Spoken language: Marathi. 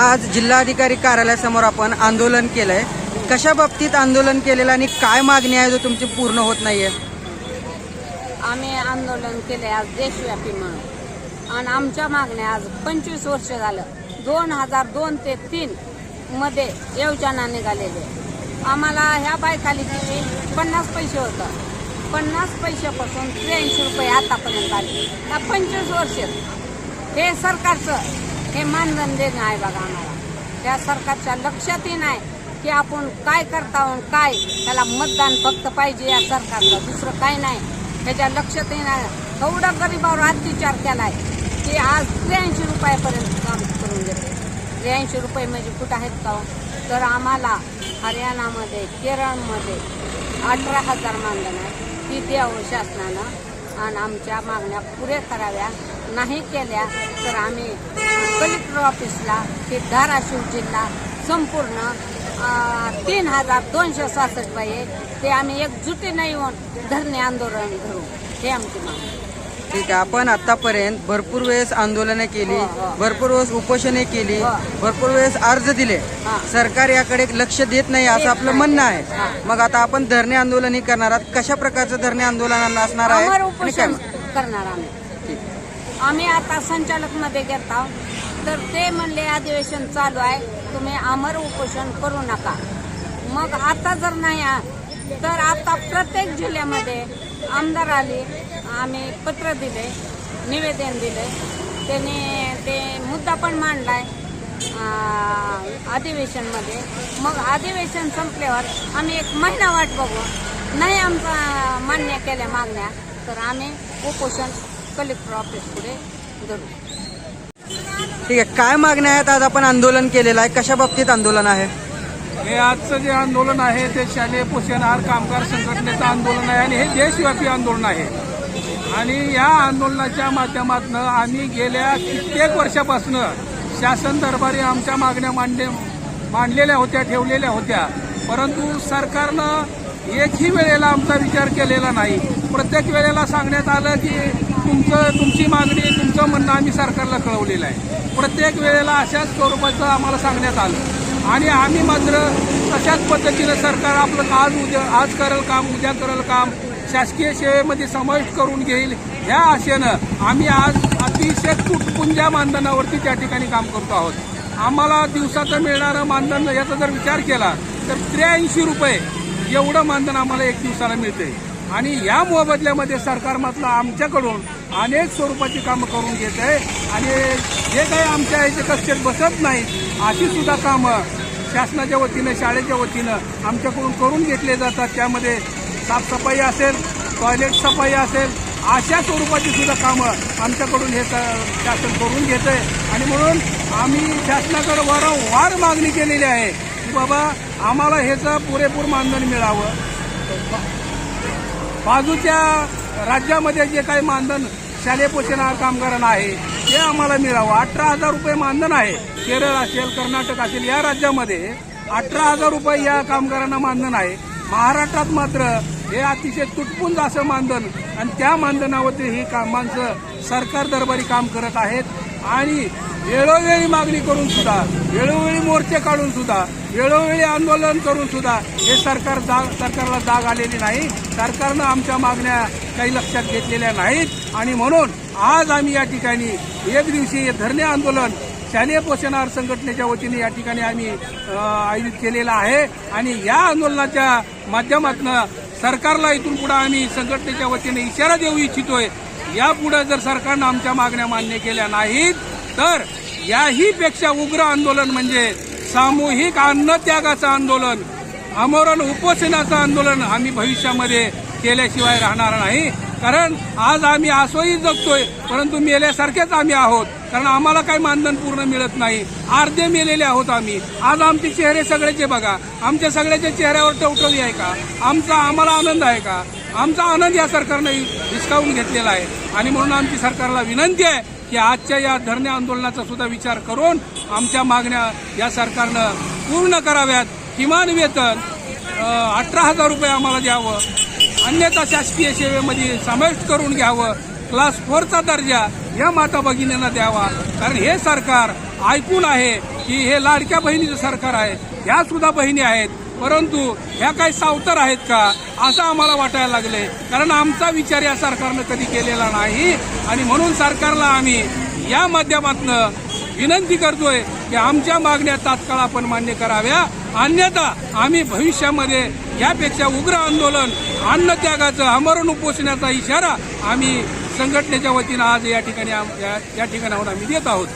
आज जिल्हाधिकारी कार्यालयासमोर आपण आंदोलन केलंय. कशा बाबतीत आंदोलन केलेलं आणि काय मागणी आहे जो तुमची पूर्ण होत नाहीये? आम्ही आंदोलन केले आज देशव्यापी म्हणून आणि आमच्या मागण्या आज 25 वर्ष झालं 2002 ते 3 मध्ये योजना निघालेले. आम्हाला ह्या बायखालीची 50 पैसे होतं. 50 पैशापासून 83 रुपये आतापर्यंत आले. ह्या 25 वर्ष हे सरकारचं हे मानधन देणं आहे बघा आम्हाला. त्या सरकारच्या लक्षातही नाही की आपण काय करता काय त्याला मतदान फक्त पाहिजे या सरकारला, दुसरं काय नाही त्याच्या लक्षातही नाही. एवढा गरिबावर अत्याचार केलाय की आज 83 रुपयापर्यंत काम करून देते. 83 रुपये म्हणजे कुठं आहेत का? तर आम्हाला हरियाणामध्ये केरळमध्ये 18,000 मानधन आहे. ती द्यावं शासनानं आणि आमच्या मागण्या पुऱ्या कराव्या. नाही केल्या तर आम्ही कलेक्टर ऑफिसला ते धाराशिव जिल्हा संपूर्ण 3,266 बाई ते आम्ही एकजुटीने येऊन धरणे आंदोलन धरू. हे आमची मागणी. ठीक आहे. आपण आतापर्यंत भरपूर वेळेस आंदोलने केली, भरपूर वेळेस उपोषणे केली, भरपूर वेळेस अर्ज दिले. सरकार याकडे लक्ष देत नाही असं आपलं म्हणणं आहे. मग आता आपण धरणे आंदोलन करणार आहात. कशा प्रकारचं धरणे आंदोलन असणार आहे अमर आणि काय? उपोषण करणार आम्ही आता संचालक मध्ये घेतो तर ते म्हणले अधिवेशन चालू आहे, तुम्ही अमर उपोषण करू नका. मग आता जर नाही तर आता प्रत्येक जिल्ह्यामध्ये आमदार आले, आम्ही पत्र दिले, निवेदन दिले, त्याने ते मुद्दा पण मांडलाय अधिवेशनमध्ये. मग अधिवेशन संपल्यावर आम्ही 1 महिना वाट बघू. नाही आमचा मान्य केल्या मागण्या तर आम्ही उपोषण कलेक्टर ऑफिस पुढे धरू. ठीक आहे. काय मागण्या आहेत? आज आपण आंदोलन केलेलं आहे. कशा बाबतीत आंदोलन आहे? हे आजचं जे आंदोलन आहे ते शालेय पोषण आहार कामगार संघटनेचं आंदोलन आहे आणि हे देशव्यापी आंदोलन आहे. आणि या आंदोलनाच्या माध्यमातून आम्ही गेल्या कित्येक वर्षापासून शासन दरबारी आमच्या मागण्या मांडलेल्या होत्या, ठेवलेल्या होत्या. परंतु सरकारनं एकही वेळेला आमचा विचार केलेला नाही. प्रत्येक वेळेला सांगण्यात आलं की तुमची मागणी, तुमचं म्हणणं आम्ही सरकारला कळवलेलं आहे. प्रत्येक वेळेला अशाच स्वरूपाचं आम्हाला सांगण्यात आलं आणि आम्ही मात्र तशाच पद्धतीनं सरकार आपलं आज करेल काम, उद्या करेल काम, शासकीय सेवेमध्ये समाविष्ट करून घेईल ह्या आशेनं आम्ही आज अतिशय तुटपुंज्या मानधनावरती त्या ठिकाणी काम करतो आहोत. आम्हाला दिवसाचं मिळणारं मानधन याचा जर विचार केला तर 83 रुपये एवढं मानधन आम्हाला 1 दिवसाला मिळते. आणि या मोबदल्यामध्ये सरकार मात्र आमच्याकडून अनेक स्वरूपाची कामं करून घेत आहे आणि जे काही आमच्या याचे कक्षेत बसत नाहीत अशी सुद्धा कामं शासनाच्या वतीनं, शाळेच्या वतीनं आमच्याकडून करून घेतले जातात. त्यामध्ये साफसफाई असेल, टॉयलेट सफाई असेल, अशा स्वरूपाची सुद्धा कामं आमच्याकडून हे शासन करून घेत आहे. आणि म्हणून आम्ही शासनाकडे वारंवार मागणी केलेली आहे की बाबा आम्हाला ह्याचं पुरेपूर मानधन मिळावं. बाजूच्या राज्यामध्ये जे काही मानधन शालेय पोषण आहार कामगारांना आहे ते आम्हाला मिळावं. 18,000 रुपये मानधन आहे. केरळ असेल, कर्नाटक असेल या राज्यामध्ये 18,000 रुपये या कामगारांना मानधन आहे. महाराष्ट्रात मात्र हे अतिशय तुटपुंज असं मानधन आणि त्या मानधनावरती ही माणसं सरकार दरबारी काम करत आहेत. आणि वेळोवेळी मागणी करून सुद्धा, वेळोवेळी मोर्चे काढून सुद्धा, वेळोवेळी आंदोलन करून सुद्धा हे सरकारला जाग आलेली नाही. सरकारनं आमच्या मागण्या काही लक्षात घेतलेल्या नाहीत आणि म्हणून आज आम्ही या ठिकाणी एक दिवसीय धरणे आंदोलन शालेय पोषण आहार संघटनेच्या वतीने या ठिकाणी आम्ही आयोजित केलेलं आहे. आणि या आंदोलनाच्या माध्यमातून सरकारला इथून पुढे आम्ही संघटनेच्या वतीने इशारा देऊ इच्छितोय. यापुढे जर सरकारनं आमच्या मागण्या मान्य केल्या नाहीत तर याही पेक्षा उग्र आंदोलन म्हणजे सामूहिक अन्नत्यागाचं आंदोलन, आमरण उपोषणाचं आंदोलन आम्ही भविष्यामध्ये केल्याशिवाय राहणार नाही. कारण आज आम्ही आसोही जगतोय परंतु मेल्यासारखेच आम्ही आहोत. कारण आम्हाला काही मानधन पूर्ण मिळत नाही. अर्धे मेलेले आहोत आम्ही. आज आमचे चेहरे सगळ्याचे बघा, आमच्या सगळ्याच्या चेहऱ्यावर टवटवी आहे का? आम्हाला आनंद आहे का? आमचा आनंद या सरकारनं हिसकावून घेतलेला आहे. आणि म्हणून आमची सरकारला विनंती आहे की आजच्या या धरणे आंदोलनाचा सुद्धा विचार करून आमच्या मागण्या या सरकारनं पूर्ण कराव्यात. किमान वेतन 18,000 रुपये आम्हाला द्यावं, अन्यथा शासकीय सेवेमध्ये समाविष्ट करून घ्यावं. क्लास 4चा दर्जा या माता भगिनींना द्यावा. कारण हे सरकार ऐकून आहे की की हे लाडक्या बहिणीचं सरकार आहे, ह्या सुद्धा बहिणी आहेत, परंतु ह्या काही सावतर आहेत का असं आम्हाला वाटायला लागले. कारण आमचा विचार या सरकारनं कधी केलेला नाही आणि म्हणून सरकारला आम्ही या माध्यमातून विनंती करतोय की आमच्या मागण्या तात्काळ आपण मान्य कराव्या, अन्यथा आम्ही भविष्यामध्ये यापेक्षा उग्र आंदोलन, अन्नत्यागाचं, आमरण उपोषणाचा इशारा आम्ही संघटनेच्या वतीनं आज या ठिकाणाहून आम्ही देत आहोत.